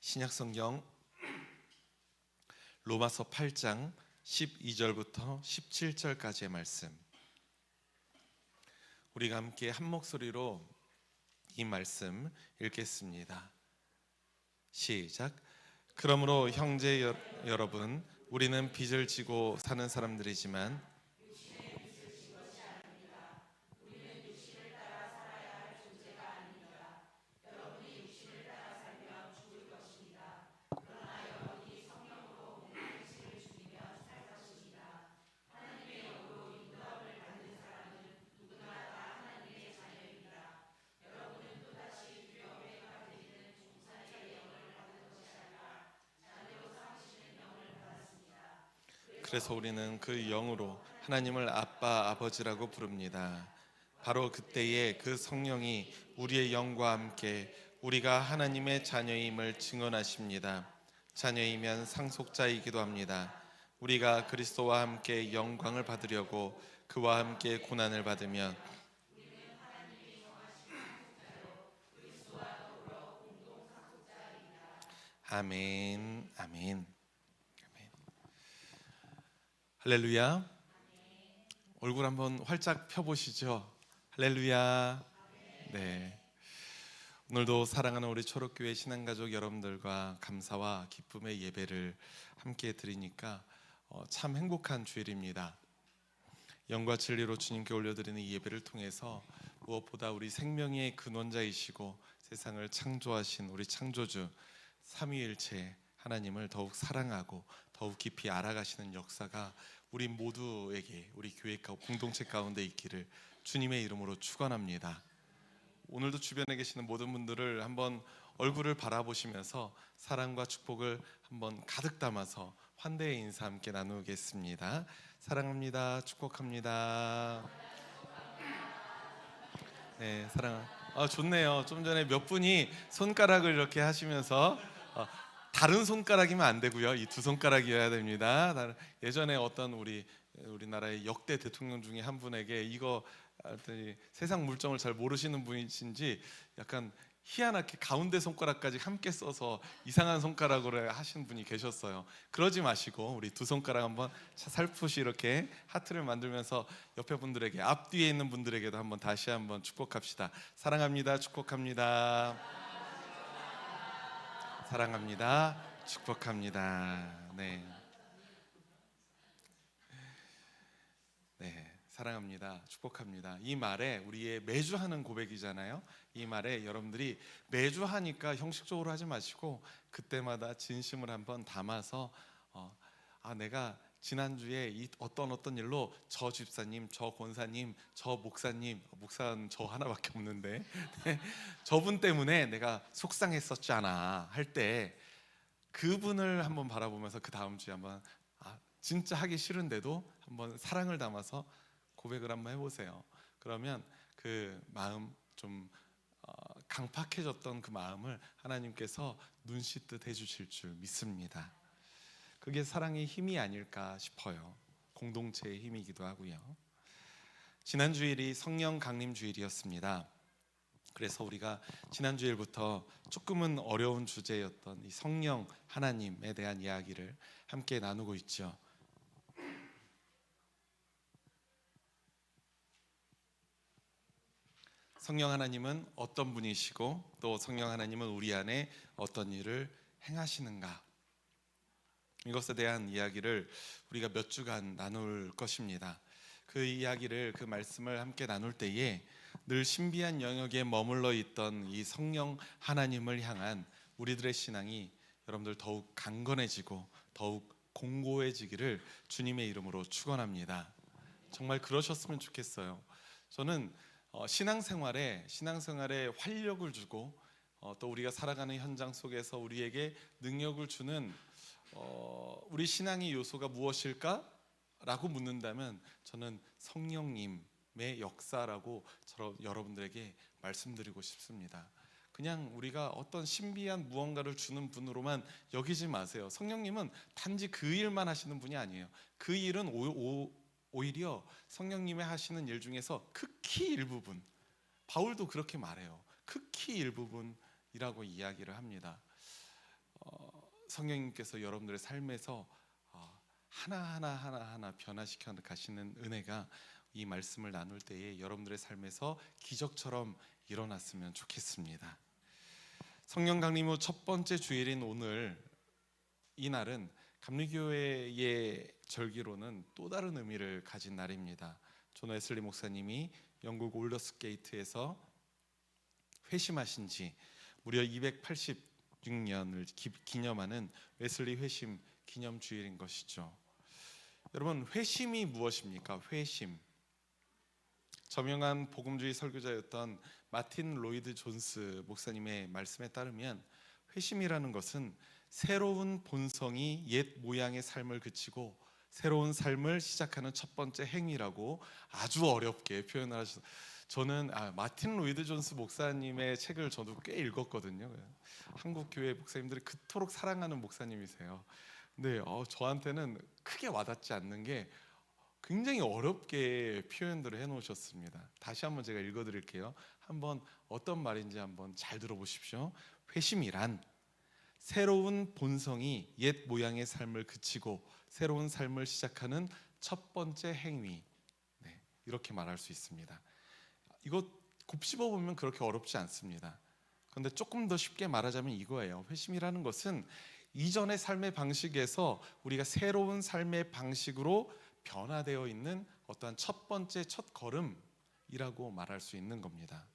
신약성경 로마서 8장 12절부터 17절까지의 말씀, 우리가 함께 한 목소리로 이 말씀 읽겠습니다. 시작. 그러므로 형제 여러분, 우리는 빚을 지고 사는 사람들이지만 그래서 우리는 그 영으로 하나님을 아빠, 아버지라고 부릅니다. 바로 그때에 그 성령이 우리의 영과 함께 우리가 하나님의 자녀임을 증언하십니다. 자녀이면 상속자이기도 합니다. 우리가 그리스도와 함께 영광을 받으려고 그와 함께 고난을 받으면 아멘, 아멘, 아멘. 할렐루야. 얼굴 한번 활짝 펴보시죠. 할렐루야. 네. 오늘도 사랑하는 우리 초록교회 신앙가족 여러분들과 감사와 기쁨의 예배를 함께 드리니까 참 행복한 주일입니다. 영과 진리로 주님께 올려드리는 이 예배를 통해서 무엇보다 우리 생명의 근원자이시고 세상을 창조하신 우리 창조주 삼위일체 하나님을 더욱 사랑하고 더욱 깊이 알아가시는 역사가 우리 모두에게, 우리 교회 공동체 가운데 있기를 주님의 이름으로 축원합니다. 오늘도 주변에 계시는 모든 분들을 한번 얼굴을 바라보시면서 사랑과 축복을 한번 가득 담아서 환대의 인사 함께 나누겠습니다. 사랑합니다. 축복합니다. 네, 좋네요. 좀 전에 몇 분이 손가락을 이렇게 하시면서 다른 손가락이면 안 되고요. 이 두 손가락이어야 됩니다. 예전에 어떤 우리나라의 역대 대통령 중에 한 분에게 이거 세상 물정을 잘 모르시는 분이신지 약간 희한하게 가운데 손가락까지 함께 써서 이상한 손가락으로 하신 분이 계셨어요. 그러지 마시고 우리 두 손가락 한번 살포시 이렇게 하트를 만들면서 옆에 분들에게, 앞뒤에 있는 분들에게도 한번 다시 한번 축복합시다. 사랑합니다. 축복합니다. 사랑합니다. 축복합니다. 네. 네. 사랑합니다. 축복합니다. 이 말에 우리의 매주 하는 고백이잖아요. 이 말에 여러분들이 매주 하니까 형식적으로 하지 마시고 그때마다 진심을 한번 담아서 내가 지난주에 이 어떤 일로 저 집사님, 저 권사님, 저 목사님, 목사는 저 하나밖에 없는데 저분 때문에 내가 속상했었잖아 할 때 그분을 한번 바라보면서 그 다음 주에 한번 진짜 하기 싫은데도 한번 사랑을 담아서 고백을 한번 해보세요. 그러면 그 마음 좀 강팍해졌던 그 마음을 하나님께서 눈 씻듯 해주실 줄 믿습니다. 그게 사랑의 힘이 아닐까 싶어요. 공동체의 힘이기도 하고요. 지난 주일이 성령 강림 주일이었습니다. 그래서 우리가 지난 주일부터 조금은 어려운 주제였던 이 성령 하나님에 대한 이야기를 함께 나누고 있죠. 성령 하나님은 어떤 분이시고 또 성령 하나님은 우리 안에 어떤 일을 행하시는가, 이것에 대한 이야기를 우리가 몇 주간 나눌 것입니다. 그 이야기를, 그 말씀을 함께 나눌 때에 늘 신비한 영역에 머물러 있던 이 성령 하나님을 향한 우리들의 신앙이 여러분들 더욱 강건해지고 더욱 공고해지기를 주님의 이름으로 축원합니다. 정말 그러셨으면 좋겠어요. 저는 신앙생활에 활력을 주고 또 우리가 살아가는 현장 속에서 우리에게 능력을 주는 우리 신앙의 요소가 무엇일까? 라고 묻는다면 저는 성령님의 역사라고 여러분들에게 말씀드리고 싶습니다. 그냥 우리가 어떤 신비한 무언가를 주는 분으로만 여기지 마세요. 성령님은 단지 그 일만 하시는 분이 아니에요. 그 일은 오히려 성령님의 하시는 일 중에서 극히 일부분, 바울도 그렇게 말해요. 극히 일부분이라고 이야기를 합니다. 성령님께서 여러분들의 삶에서 하나하나 변화시켜 가시는 은혜가 이 말씀을 나눌 때에 여러분들의 삶에서 기적처럼 일어났으면 좋겠습니다. 성령 강림 후 첫 번째 주일인 오늘, 이 날은 감리교회의 절기로는 또 다른 의미를 가진 날입니다. 존 웨슬리 목사님이 영국 올더스게이트에서 회심하신 지 무려 286년을 기념하는 웨슬리 회심 기념 주일인 것이죠. 여러분, 회심이 무엇입니까? 회심. 저명한 복음주의 설교자였던 마틴 로이드 존스 목사님의 말씀에 따르면 회심이라는 것은 새로운 본성이 옛 모양의 삶을 그치고 새로운 삶을 시작하는 첫 번째 행위라고 아주 어렵게 표현을 하셔서, 저는 마틴 로이드 존스 목사님의 책을 저도 꽤 읽었거든요. 한국 교회 목사님들이 그토록 사랑하는 목사님이세요. 근데 저한테는 크게 와닿지 않는 게 굉장히 어렵게 표현들을 해놓으셨습니다. 다시 한번 제가 읽어드릴게요. 한번 어떤 말인지 한번 잘 들어보십시오. 회심이란 새로운 본성이 옛 모양의 삶을 그치고 새로운 삶을 시작하는 첫 번째 행위, 이렇게 말할 수 있습니다. 이거 곱씹어 보면 그렇게 어렵지 않습니다. 그런데 조금 더 쉽게 말하자면 이거예요. 회심이라는 것은 이전의 삶의 방식에서 우리가 새로운 삶의 방식으로 변화되어 있는 어떠한 첫 번째 첫 걸음이라고 말할 수 있는 겁니다.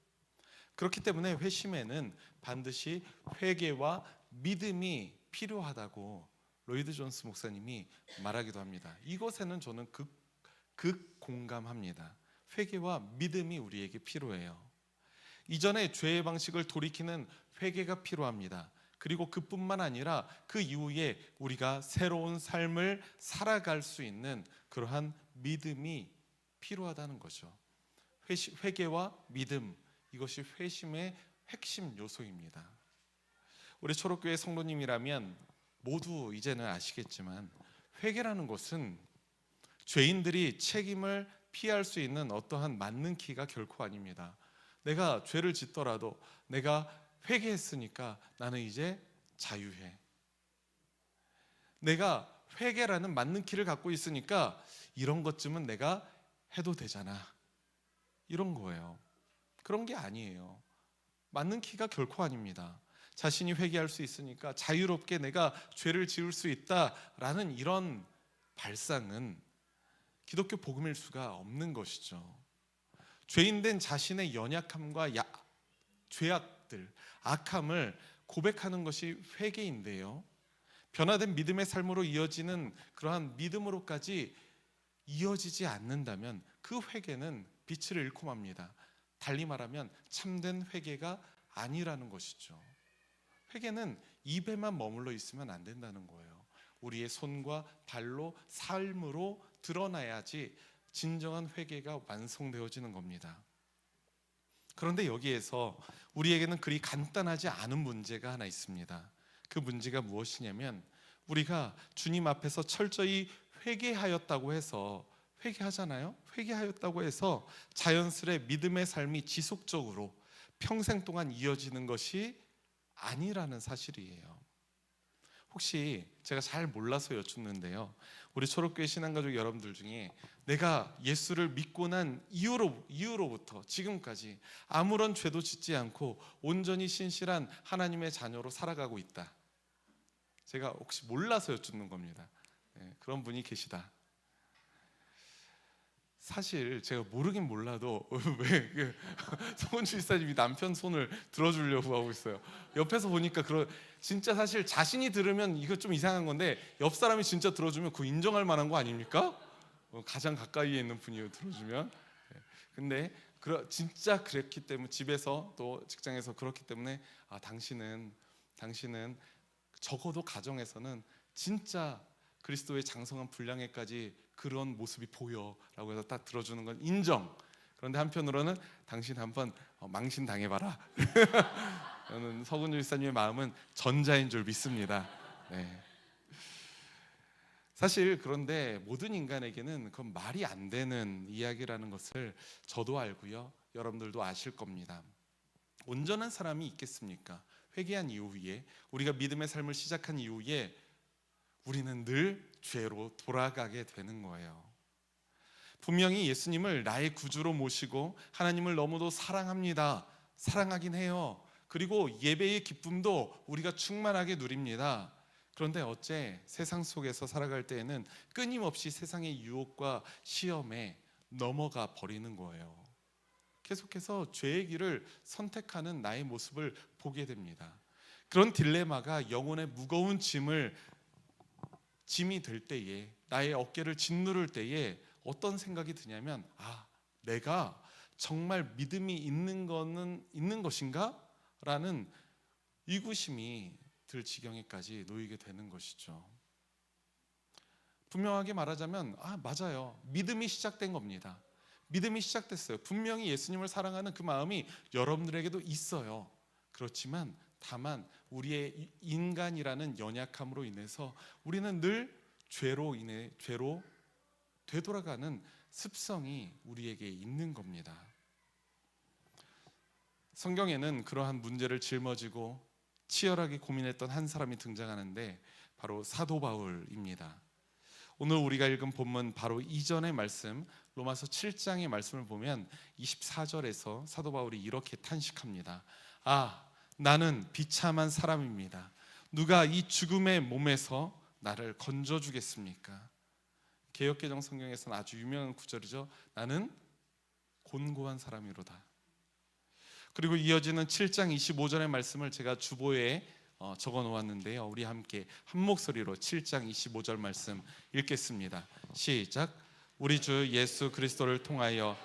그렇기 때문에 회심에는 반드시 회개와 믿음이 필요하다고 로이드 존스 목사님이 말하기도 합니다. 이것에는 저는 극 공감합니다. 회개와 믿음이 우리에게 필요해요. 이전의 죄의 방식을 돌이키는 회개가 필요합니다. 그리고 그뿐만 아니라 그 이후에 우리가 새로운 삶을 살아갈 수 있는 그러한 믿음이 필요하다는 거죠. 회개와 믿음, 이것이 회심의 핵심 요소입니다. 우리 초록교회 성도님이라면 모두 이제는 아시겠지만 회개라는 것은 죄인들이 책임을 피할 수 있는 어떠한 맞는 키가 결코 아닙니다. 내가 죄를 짓더라도 내가 회개했으니까 나는 이제 자유해. 내가 회개라는 맞는 키를 갖고 있으니까 이런 것쯤은 내가 해도 되잖아, 이런 거예요. 그런 게 아니에요. 맞는 키가 결코 아닙니다. 자신이 회개할 수 있으니까 자유롭게 내가 죄를 지을 수 있다라는 이런 발상은 기독교 복음일 수가 없는 것이죠. 죄인된 자신의 연약함과 죄악들, 악함을 고백하는 것이 회개인데요, 변화된 믿음의 삶으로 이어지는 그러한 믿음으로까지 이어지지 않는다면 그 회개는 빛을 잃고 맙니다. 달리 말하면 참된 회개가 아니라는 것이죠. 회개는 입에만 머물러 있으면 안 된다는 거예요. 우리의 손과 발로, 삶으로 드러나야지 진정한 회개가 완성되어지는 겁니다. 그런데 여기에서 우리에게는 그리 간단하지 않은 문제가 하나 있습니다. 그 문제가 무엇이냐면, 우리가 주님 앞에서 철저히 회개하였다고 해서, 회개하잖아요. 회개하였다고 해서 자연스레 믿음의 삶이 지속적으로 평생 동안 이어지는 것이 아니라는 사실이에요. 혹시 제가 잘 몰라서 여쭙는데요, 우리 초록교회 신앙가족 여러분들 중에 내가 예수를 믿고 난 이후로부터 지금까지 아무런 죄도 짓지 않고 온전히 신실한 하나님의 자녀로 살아가고 있다, 제가 혹시 몰라서 여쭙는 겁니다. 그런 분이 계시다. 사실 제가 모르긴 몰라도 왜 송은주 집사님이 남편 손을 들어주려고 하고 있어요. 옆에서 보니까 진짜 사실 자신이 들으면 이거 좀 이상한 건데 옆 사람이 진짜 들어주면 그거 인정할 만한 거 아닙니까? 가장 가까이에 있는 분이 들어주면. 근데 진짜 그랬기 때문에, 집에서 또 직장에서 그렇기 때문에 당신은 적어도 가정에서는 진짜 그리스도의 장성한 분량에까지 그런 모습이 보여라고 해서 딱 들어주는 건 인정. 그런데 한편으로는 당신 한번 망신 당해봐라. 저는 서근주 집사님의 마음은 전자인 줄 믿습니다. 사실 그런데 모든 인간에게는 그건 말이 안 되는 이야기라는 것을 저도 알고요, 여러분들도 아실 겁니다. 온전한 사람이 있겠습니까? 회개한 이후에, 우리가 믿음의 삶을 시작한 이후에 우리는 늘 죄로 돌아가게 되는 거예요. 분명히 예수님을 나의 구주로 모시고 하나님을 너무도 사랑합니다. 사랑하긴 해요. 그리고 예배의 기쁨도 우리가 충만하게 누립니다. 그런데 어째 세상 속에서 살아갈 때에는 끊임없이 세상의 유혹과 시험에 넘어가 버리는 거예요. 계속해서 죄의 길을 선택하는 나의 모습을 보게 됩니다. 그런 딜레마가 영혼의 무거운 짐이 될 때에, 나의 어깨를 짓누를 때에 어떤 생각이 드냐면, 내가 정말 믿음이 있는 것인가? 라는 의구심이 들 지경에까지 놓이게 되는 것이죠. 분명하게 말하자면 맞아요. 믿음이 시작된 겁니다. 믿음이 시작됐어요. 분명히 예수님을 사랑하는 그 마음이 여러분들에게도 있어요. 그렇지만 다만 우리의 인간이라는 연약함으로 인해서 우리는 늘 죄로 되돌아가는 습성이 우리에게 있는 겁니다. 성경에는 그러한 문제를 짊어지고 치열하게 고민했던 한 사람이 등장하는데 바로 사도 바울입니다. 오늘 우리가 읽은 본문 바로 이전의 말씀, 로마서 7장의 말씀을 보면 24절에서 사도 바울이 이렇게 탄식합니다. 나는 비참한 사람입니다. 누가 이 죽음의 몸에서 나를 건져주겠습니까? 개역개정 성경에서는 아주 유명한 구절이죠. 나는 곤고한 사람이로다. 그리고 이어지는 7장 25절의 말씀을 제가 주보에 적어 놓았는데요. 우리 함께 한 목소리로 7장 25절 말씀 읽겠습니다. 시작. 우리 주 예수 그리스도를 통하여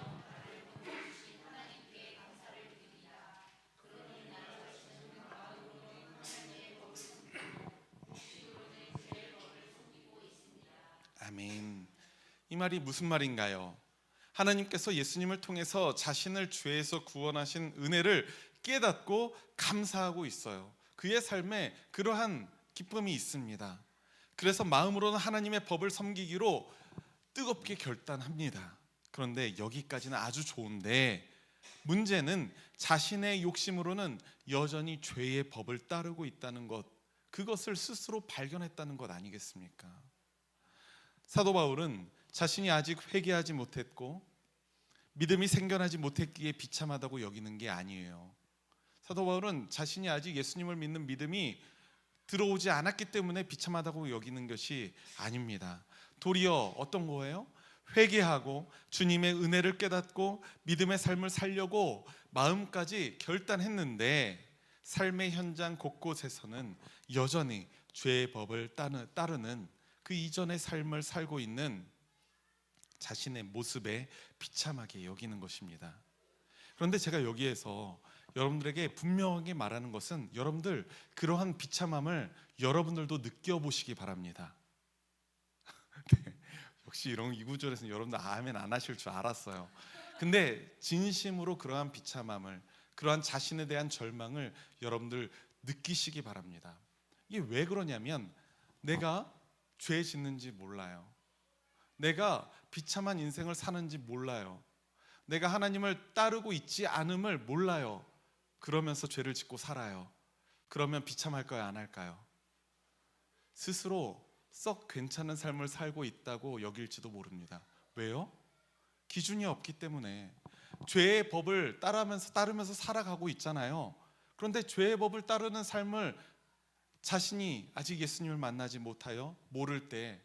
아멘. 이 말이 무슨 말인가요? 하나님께서 예수님을 통해서 자신을 죄에서 구원하신 은혜를 깨닫고 감사하고 있어요. 그의 삶에 그러한 기쁨이 있습니다. 그래서 마음으로는 하나님의 법을 섬기기로 뜨겁게 결단합니다. 그런데 여기까지는 아주 좋은데, 문제는 자신의 욕심으로는 여전히 죄의 법을 따르고 있다는 것, 그것을 스스로 발견했다는 것 아니겠습니까? 사도 바울은 자신이 아직 회개하지 못했고 믿음이 생겨나지 못했기에 비참하다고 여기는 게 아니에요. 사도 바울은 자신이 아직 예수님을 믿는 믿음이 들어오지 않았기 때문에 비참하다고 여기는 것이 아닙니다. 도리어 어떤 거예요? 회개하고 주님의 은혜를 깨닫고 믿음의 삶을 살려고 마음까지 결단했는데 삶의 현장 곳곳에서는 여전히 죄의 법을 따르는 그 이전의 삶을 살고 있는 자신의 모습에 비참하게 여기는 것입니다. 그런데 제가 여기에서 여러분들에게 분명하게 말하는 것은, 여러분들 그러한 비참함을 여러분들도 느껴보시기 바랍니다. 네, 역시 이 구절에서는 여러분들 아멘 안 하실 줄 알았어요. 근데 진심으로 그러한 비참함을, 그러한 자신에 대한 절망을 여러분들 느끼시기 바랍니다. 이게 왜 그러냐면, 내가 죄 짓는지 몰라요. 내가 비참한 인생을 사는지 몰라요. 내가 하나님을 따르고 있지 않음을 몰라요. 그러면서 죄를 짓고 살아요. 그러면 비참할까요? 안 할까요? 스스로 썩 괜찮은 삶을 살고 있다고 여길지도 모릅니다. 왜요? 기준이 없기 때문에. 죄의 법을 따르면서 살아가고 있잖아요. 그런데 죄의 법을 따르는 삶을 자신이 아직 예수님을 만나지 못하여 모를 때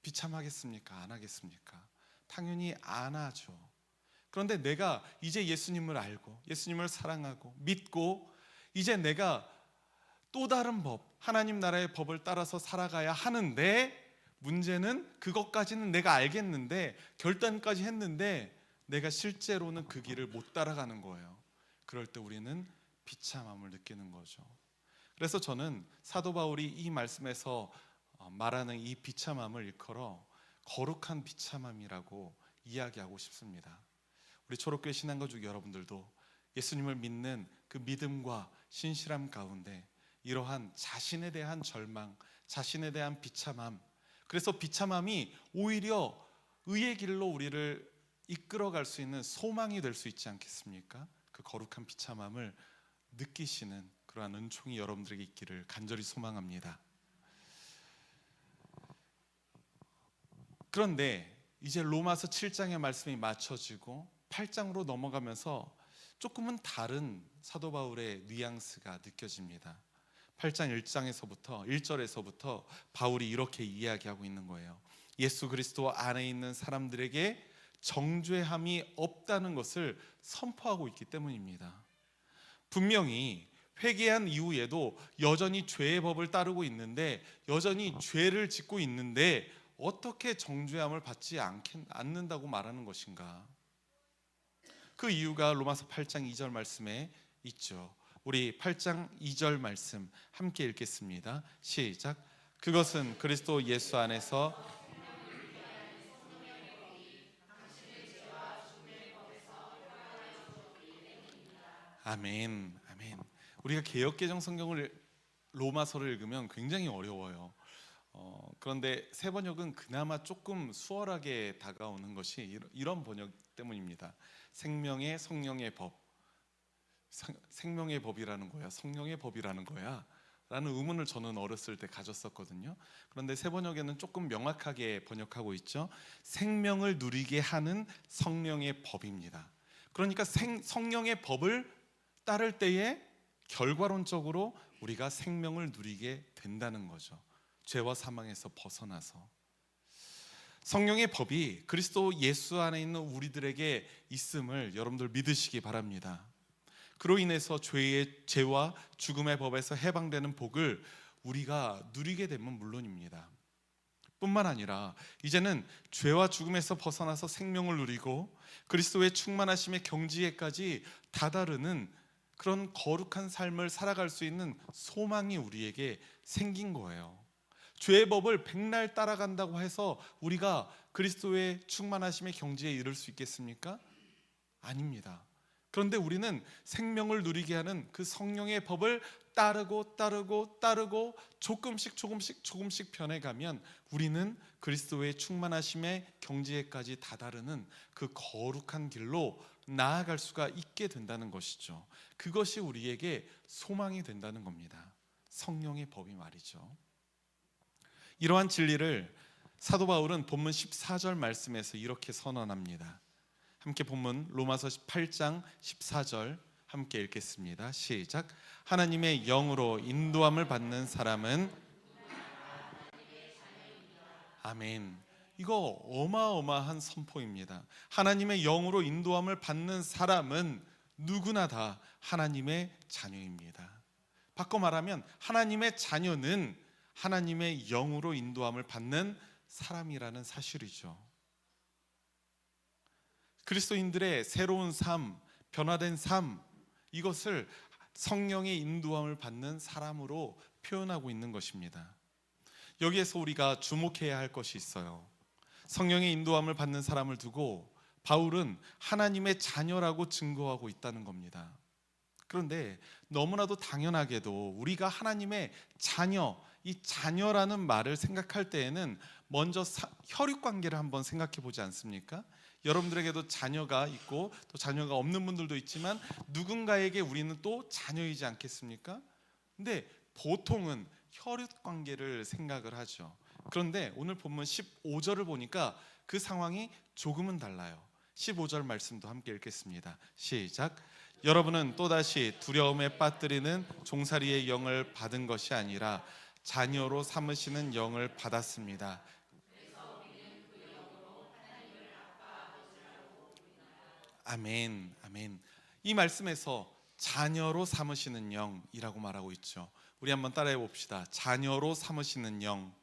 비참하겠습니까? 안 하겠습니까? 당연히 안 하죠. 그런데 내가 이제 예수님을 알고 예수님을 사랑하고 믿고 이제 내가 또 다른 법, 하나님 나라의 법을 따라서 살아가야 하는데, 문제는 그것까지는 내가 알겠는데, 결단까지 했는데 내가 실제로는 그 길을 못 따라가는 거예요. 그럴 때 우리는 비참함을 느끼는 거죠. 그래서 저는 사도 바울이 이 말씀에서 말하는 이 비참함을 일컬어 거룩한 비참함이라고 이야기하고 싶습니다. 우리 초록교회 신앙가족 여러분들도 예수님을 믿는 그 믿음과 신실함 가운데 이러한 자신에 대한 절망, 자신에 대한 비참함, 그래서 비참함이 오히려 의의 길로 우리를 이끌어갈 수 있는 소망이 될 수 있지 않겠습니까? 그 거룩한 비참함을 느끼시는 그러한 은총이 여러분들에게 있기를 간절히 소망합니다. 그런데 이제 로마서 7장의 말씀이 맞춰지고 8장으로 넘어가면서 조금은 다른 사도 바울의 뉘앙스가 느껴집니다. 8장 1절에서부터 바울이 이렇게 이야기하고 있는 거예요. 예수 그리스도 안에 있는 사람들에게 정죄함이 없다는 것을 선포하고 있기 때문입니다. 분명히 회개한 이후에도 여전히 죄의 법을 따르고 있는데, 여전히 죄를 짓고 있는데 어떻게 정죄함을 받지 않는다고 말하는 것인가? 그 이유가 로마서 8장 2절 말씀에 있죠. 우리 8장 2절 말씀 함께 읽겠습니다. 시작. 그것은 그리스도 예수 안에서 아멘, 아멘. 우리가 개역개정 성경을 로마서를 읽으면 굉장히 어려워요. 그런데 새 번역은 그나마 조금 수월하게 다가오는 것이 이런 번역 때문입니다. 생명의 성령의 법, 생명의 법이라는 거야, 성령의 법이라는 거야 라는 의문을 저는 어렸을 때 가졌었거든요. 그런데 새 번역에는 조금 명확하게 번역하고 있죠. 생명을 누리게 하는 성령의 법입니다. 그러니까 성령의 법을 따를 때에 결과론적으로 우리가 생명을 누리게 된다는 거죠. 죄와 사망에서 벗어나서. 성령의 법이 그리스도 예수 안에 있는 우리들에게 있음을 여러분들 믿으시기 바랍니다. 그로 인해서 죄와 죽음의 법에서 해방되는 복을 우리가 누리게 되면 물론입니다. 뿐만 아니라 이제는 죄와 죽음에서 벗어나서 생명을 누리고 그리스도의 충만하심의 경지에까지 다다르는 그런 거룩한 삶을 살아갈 수 있는 소망이 우리에게 생긴 거예요. 죄의 법을 백날 따라간다고 해서 우리가 그리스도의 충만하심의 경지에 이를 수 있겠습니까? 아닙니다. 그런데 우리는 생명을 누리게 하는 그 성령의 법을 따르고 조금씩 변해가면 우리는 그리스도의 충만하심의 경지에까지 다다르는 그 거룩한 길로 나아갈 수가 있게 된다는 것이죠. 그것이 우리에게 소망이 된다는 겁니다. 성령의 법이 말이죠. 이러한 진리를 사도 바울은 본문 14절 말씀에서 이렇게 선언합니다. 함께 본문 로마서 8장 14절 함께 읽겠습니다. 시작. 하나님의 영으로 인도함을 받는 사람은 아멘. 이거 어마어마한 선포입니다. 하나님의 영으로 인도함을 받는 사람은 누구나 다 하나님의 자녀입니다. 바꿔 말하면 하나님의 자녀는 하나님의 영으로 인도함을 받는 사람이라는 사실이죠. 그리스도인들의 새로운 삶, 변화된 삶, 이것을 성령의 인도함을 받는 사람으로 표현하고 있는 것입니다. 여기에서 우리가 주목해야 할 것이 있어요. 성령의 인도함을 받는 사람을 두고 바울은 하나님의 자녀라고 증거하고 있다는 겁니다. 그런데 너무나도 당연하게도 우리가 하나님의 자녀, 이 자녀라는 말을 생각할 때에는 먼저 혈육 관계를 한번 생각해 보지 않습니까? 여러분들에게도 자녀가 있고 또 자녀가 없는 분들도 있지만 누군가에게 우리는 또 자녀이지 않겠습니까? 근데 보통은 혈육 관계를 생각을 하죠. 그런데 오늘 본문 15절을 보니까 그 상황이 조금은 달라요. 15절 말씀도 함께 읽겠습니다. 시작. 여러분은 또다시 두려움에 빠뜨리는 종살이의 영을 받은 것이 아니라 자녀로 삼으시는 영을 받았습니다. 아멘, 아멘. 이 말씀에서 자녀로 삼으시는 영이라고 말하고 있죠. 우리 한번 따라해 봅시다. 자녀로 삼으시는 영.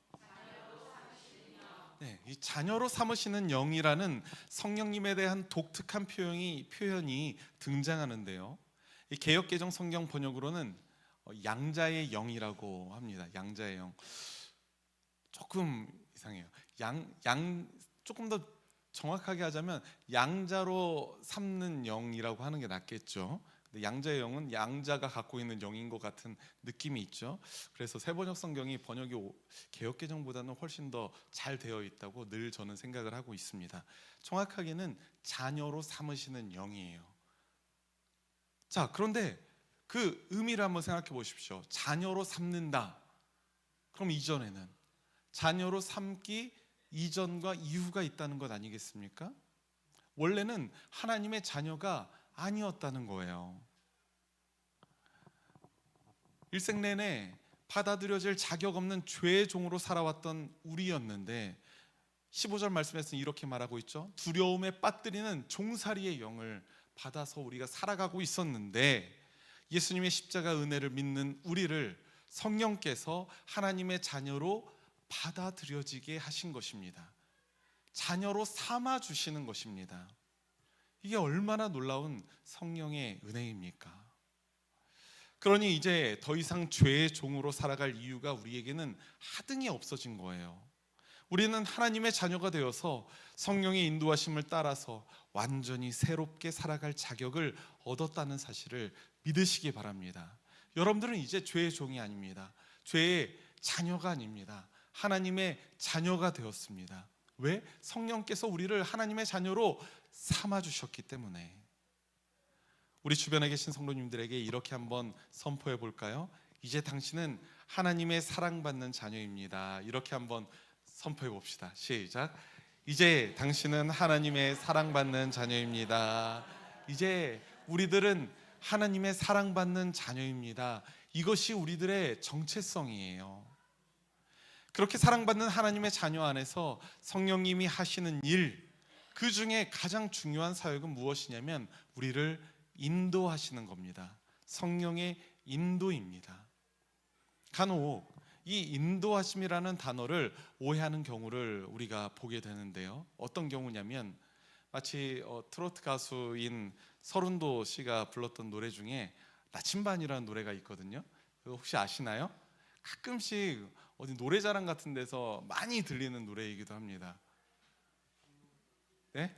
네, 이 자녀로 삼으시는 영이라는 성령님에 대한 독특한 표현이 등장하는데요. 이 개역개정 성경 번역으로는 양자의 영이라고 합니다. 양자의 영. 조금 이상해요. 조금 더 정확하게 하자면 양자로 삼는 영이라고 하는 게 낫겠죠. 근데 양자의 영은 양자가 갖고 있는 영인 것 같은 느낌이 있죠. 그래서 새번역 성경이 번역이 개역개정보다는 훨씬 더 잘 되어 있다고 늘 저는 생각을 하고 있습니다. 정확하게는 자녀로 삼으시는 영이에요. 자, 그런데 그 의미를 한번 생각해 보십시오. 자녀로 삼는다. 그럼 이전에는 자녀로 삼기 이전과 이후가 있다는 것 아니겠습니까? 원래는 하나님의 자녀가 아니었다는 거예요. 일생 내내 받아들여질 자격 없는 죄의 종으로 살아왔던 우리였는데 15절 말씀에서는 이렇게 말하고 있죠. 두려움에 빠뜨리는 종살이의 영을 받아서 우리가 살아가고 있었는데 예수님의 십자가 은혜를 믿는 우리를 성령께서 하나님의 자녀로 받아들여지게 하신 것입니다. 자녀로 삼아 주시는 것입니다. 이게 얼마나 놀라운 성령의 은혜입니까? 그러니 이제 더 이상 죄의 종으로 살아갈 이유가 우리에게는 하등이 없어진 거예요. 우리는 하나님의 자녀가 되어서 성령의 인도하심을 따라서 완전히 새롭게 살아갈 자격을 얻었다는 사실을 믿으시기 바랍니다. 여러분들은 이제 죄의 종이 아닙니다. 죄의 자녀가 아닙니다. 하나님의 자녀가 되었습니다. 왜? 성령께서 우리를 하나님의 자녀로 삼아주셨기 때문에. 우리 주변에 계신 성도님들에게 이렇게 한번 선포해 볼까요? 이제 당신은 하나님의 사랑받는 자녀입니다. 이렇게 한번 선포해 봅시다. 시작. 이제 당신은 하나님의 사랑받는 자녀입니다. 이제 우리들은 하나님의 사랑받는 자녀입니다. 이것이 우리들의 정체성이에요. 그렇게 사랑받는 하나님의 자녀 안에서 성령님이 하시는 일, 그 중에 가장 중요한 사역은 무엇이냐면 우리를 인도하시는 겁니다. 성령의 인도입니다. 간혹 이 인도하심이라는 단어를 오해하는 경우를 우리가 보게 되는데요. 어떤 경우냐면 마치 트로트 가수인 서른도 씨가 불렀던 노래 중에 나침반이라는 노래가 있거든요. 혹시 아시나요? 가끔씩 어디 노래자랑 같은 데서 많이 들리는 노래이기도 합니다. 네?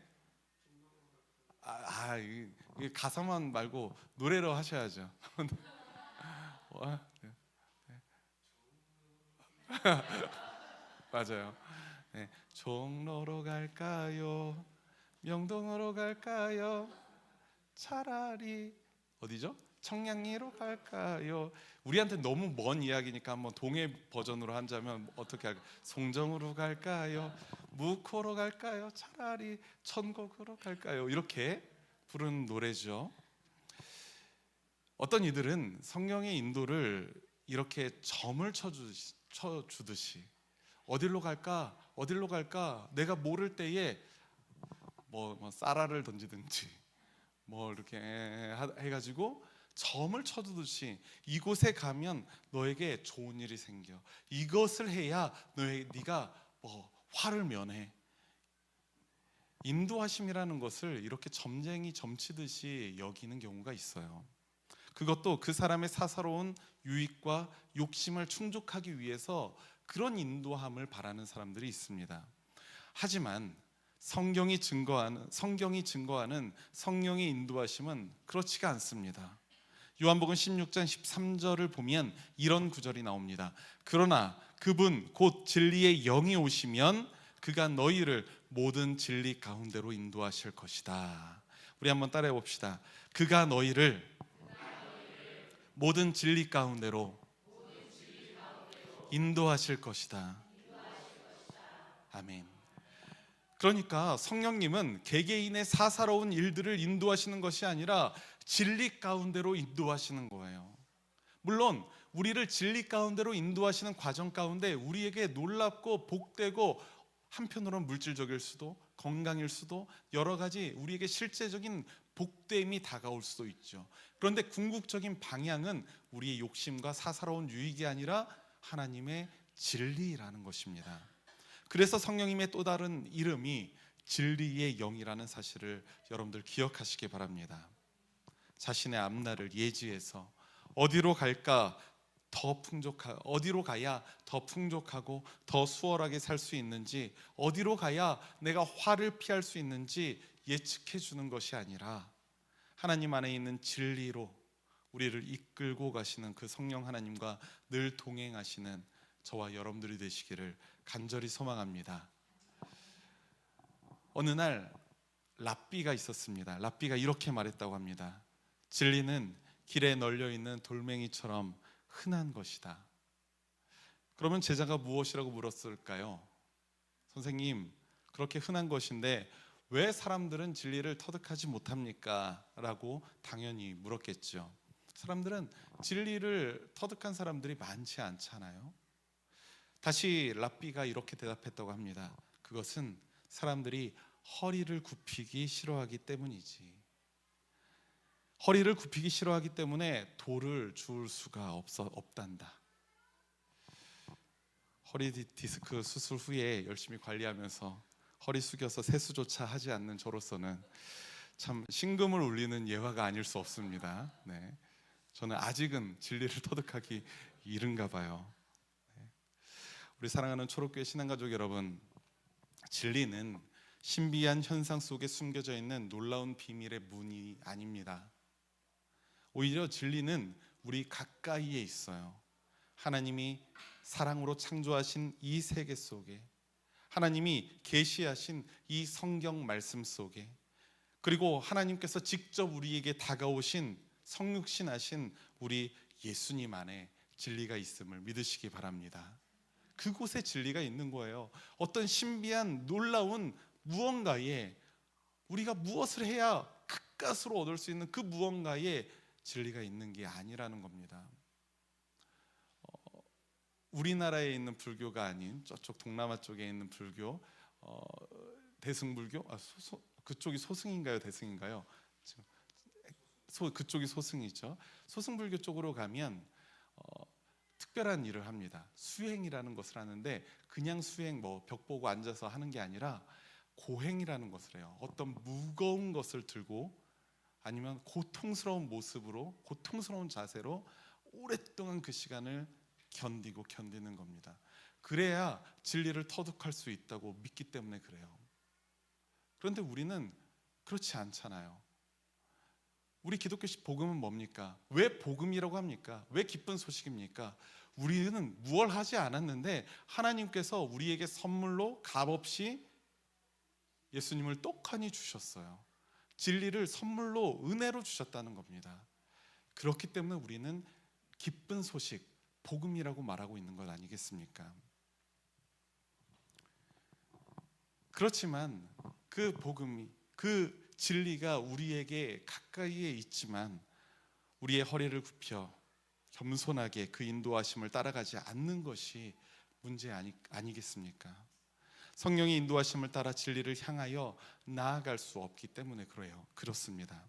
이게 가사만 말고 노래로 하셔야죠. 맞아요. 네. 종로로 갈까요? 명동으로 갈까요? 차라리 어디죠? 청량리로 갈까요? 우리한테 너무 먼 이야기니까 한번 동해 버전으로 하자면 어떻게 할까요? 송정으로 갈까요? 무코로 갈까요? 차라리 천국으로 갈까요? 이렇게 부르는 노래죠. 어떤 이들은 성령의 인도를 이렇게 점을 쳐주듯이 어디로 갈까? 어디로 갈까? 내가 모를 때에 뭐 쌀알을 던지든지 뭐 이렇게 해가지고 점을 쳐두듯이 이곳에 가면 너에게 좋은 일이 생겨. 이것을 해야 네가 화를 면해. 인도하심이라는 것을 이렇게 점쟁이 점치듯이 여기는 경우가 있어요. 그것도 그 사람의 사사로운 유익과 욕심을 충족하기 위해서 그런 인도함을 바라는 사람들이 있습니다. 하지만 성경이 증거하는 성령의 인도하심은 그렇지가 않습니다. 요한복음 16장 13절을 보면 이런 구절이 나옵니다. 그러나 그분 곧 진리의 영이 오시면 그가 너희를 모든 진리 가운데로 인도하실 것이다. 우리 한번 따라해 봅시다. 그가 너희를 모든 진리 가운데로 인도하실 것이다. 아멘. 그러니까 성령님은 개개인의 사사로운 일들을 인도하시는 것이 아니라 진리 가운데로 인도하시는 거예요. 물론 우리를 진리 가운데로 인도하시는 과정 가운데 우리에게 놀랍고 복되고 한편으로는 물질적일 수도 건강일 수도 여러 가지 우리에게 실제적인 복됨이 다가올 수도 있죠. 그런데 궁극적인 방향은 우리의 욕심과 사사로운 유익이 아니라 하나님의 진리라는 것입니다. 그래서 성령님의 또 다른 이름이 진리의 영이라는 사실을 여러분들 기억하시기 바랍니다. 자신의 앞날을 예지해서 어디로 가야 더 풍족하고 더 수월하게 살 수 있는지, 어디로 가야 내가 화를 피할 수 있는지 예측해 주는 것이 아니라 하나님 안에 있는 진리로 우리를 이끌고 가시는 그 성령 하나님과 늘 동행하시는 저와 여러분들이 되시기를 간절히 소망합니다. 어느 날 랍비가 있었습니다. 랍비가 이렇게 말했다고 합니다. 진리는 길에 널려 있는 돌멩이처럼 흔한 것이다. 그러면 제자가 무엇이라고 물었을까요? 선생님, 그렇게 흔한 것인데 왜 사람들은 진리를 터득하지 못합니까? 라고 당연히 물었겠죠. 사람들은 진리를 터득한 사람들이 많지 않잖아요. 다시 랍비가 이렇게 대답했다고 합니다. 그것은 사람들이 허리를 굽히기 싫어하기 때문이지. 허리를 굽히기 싫어하기 때문에 돌을 주울 수가 없단다. 허리 디스크 수술 후에 열심히 관리하면서 허리 숙여서 세수조차 하지 않는 저로서는 참 신금을 울리는 예화가 아닐 수 없습니다. 네. 저는 아직은 진리를 터득하기 이른가 봐요. 네. 우리 사랑하는 초록교회 신앙가족 여러분, 진리는 신비한 현상 속에 숨겨져 있는 놀라운 비밀의 문이 아닙니다. 오히려 진리는 우리 가까이에 있어요. 하나님이 사랑으로 창조하신 이 세계 속에, 하나님이 계시하신 이 성경 말씀 속에, 그리고 하나님께서 직접 우리에게 다가오신 성육신하신 우리 예수님 안에 진리가 있음을 믿으시기 바랍니다. 그곳에 진리가 있는 거예요. 어떤 신비한 놀라운 무언가에, 우리가 무엇을 해야 가까스로 얻을 수 있는 그 무언가에 진리가 있는 게 아니라는 겁니다. 우리나라에 있는 불교가 아닌 저쪽 동남아 쪽에 있는 불교, 대승불교, 그쪽이 소승인가요, 대승인가요? 그쪽이 소승이죠. 소승불교 쪽으로 가면 특별한 일을 합니다. 수행이라는 것을 하는데, 그냥 수행 벽 보고 앉아서 하는 게 아니라 고행이라는 것을 해요. 어떤 무거운 것을 들고 아니면 고통스러운 모습으로, 고통스러운 자세로 오랫동안 그 시간을 견디는 겁니다. 그래야 진리를 터득할 수 있다고 믿기 때문에 그래요. 그런데 우리는 그렇지 않잖아요. 우리 기독교식 복음은 뭡니까? 왜 복음이라고 합니까? 왜 기쁜 소식입니까? 우리는 무얼 하지 않았는데 하나님께서 우리에게 선물로 값없이 예수님을 떡하니 주셨어요. 진리를 선물로 은혜로 주셨다는 겁니다. 그렇기 때문에 우리는 기쁜 소식, 복음이라고 말하고 있는 것 아니겠습니까? 그렇지만 그 복음이, 그 진리가 우리에게 가까이에 있지만 우리의 허리를 굽혀 겸손하게 그 인도하심을 따라가지 않는 것이 문제 아니겠습니까? 성령의 인도하심을 따라 진리를 향하여 나아갈 수 없기 때문에 그렇습니다.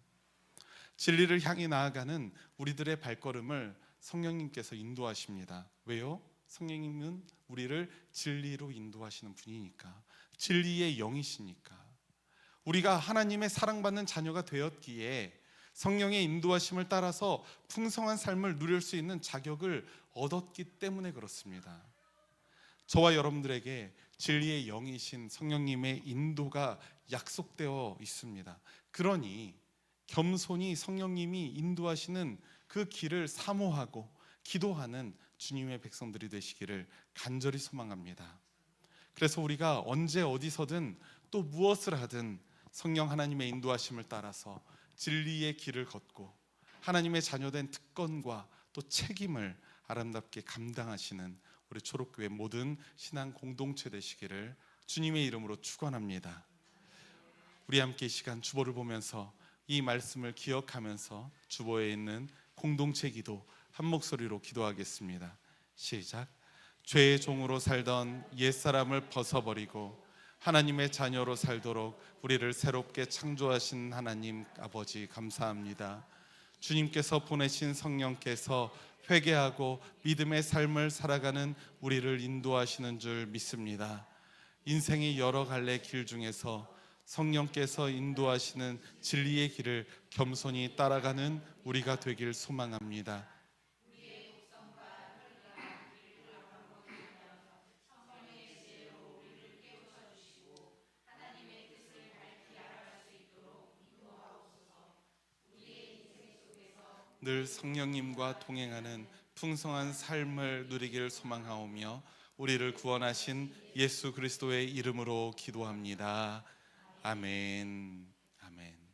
진리를 향해 나아가는 우리들의 발걸음을 성령님께서 인도하십니다. 왜요? 성령님은 우리를 진리로 인도하시는 분이니까, 진리의 영이시니까. 우리가 하나님의 사랑받는 자녀가 되었기에 성령의 인도하심을 따라서 풍성한 삶을 누릴 수 있는 자격을 얻었기 때문에 그렇습니다. 저와 여러분들에게 진리의 영이신 성령님의 인도가 약속되어 있습니다. 그러니 겸손히 성령님이 인도하시는 그 길을 사모하고 기도하는 주님의 백성들이 되시기를 간절히 소망합니다. 그래서 우리가 언제 어디서든 또 무엇을 하든 성령 하나님의 인도하심을 따라서 진리의 길을 걷고 하나님의 자녀된 특권과 또 책임을 아름답게 감당하시는 우리 초록교회 모든 신앙 공동체 되시기를 주님의 이름으로 축원합니다. 우리 함께 이 시간 주보를 보면서 이 말씀을 기억하면서 주보에 있는 공동체 기도 한 목소리로 기도하겠습니다. 시작. 죄의 종으로 살던 옛사람을 벗어버리고 하나님의 자녀로 살도록 우리를 새롭게 창조하신 하나님 아버지 감사합니다. 주님께서 보내신 성령께서 회개하고 믿음의 삶을 살아가는 우리를 인도하시는 줄 믿습니다. 인생의 여러 갈래 길 중에서 성령께서 인도하시는 진리의 길을 겸손히 따라가는 우리가 되길 소망합니다. 늘 성령님과 동행하는 풍성한 삶을 누리기를 소망하오며 우리를 구원하신 예수 그리스도의 이름으로 기도합니다. 아멘. 아멘.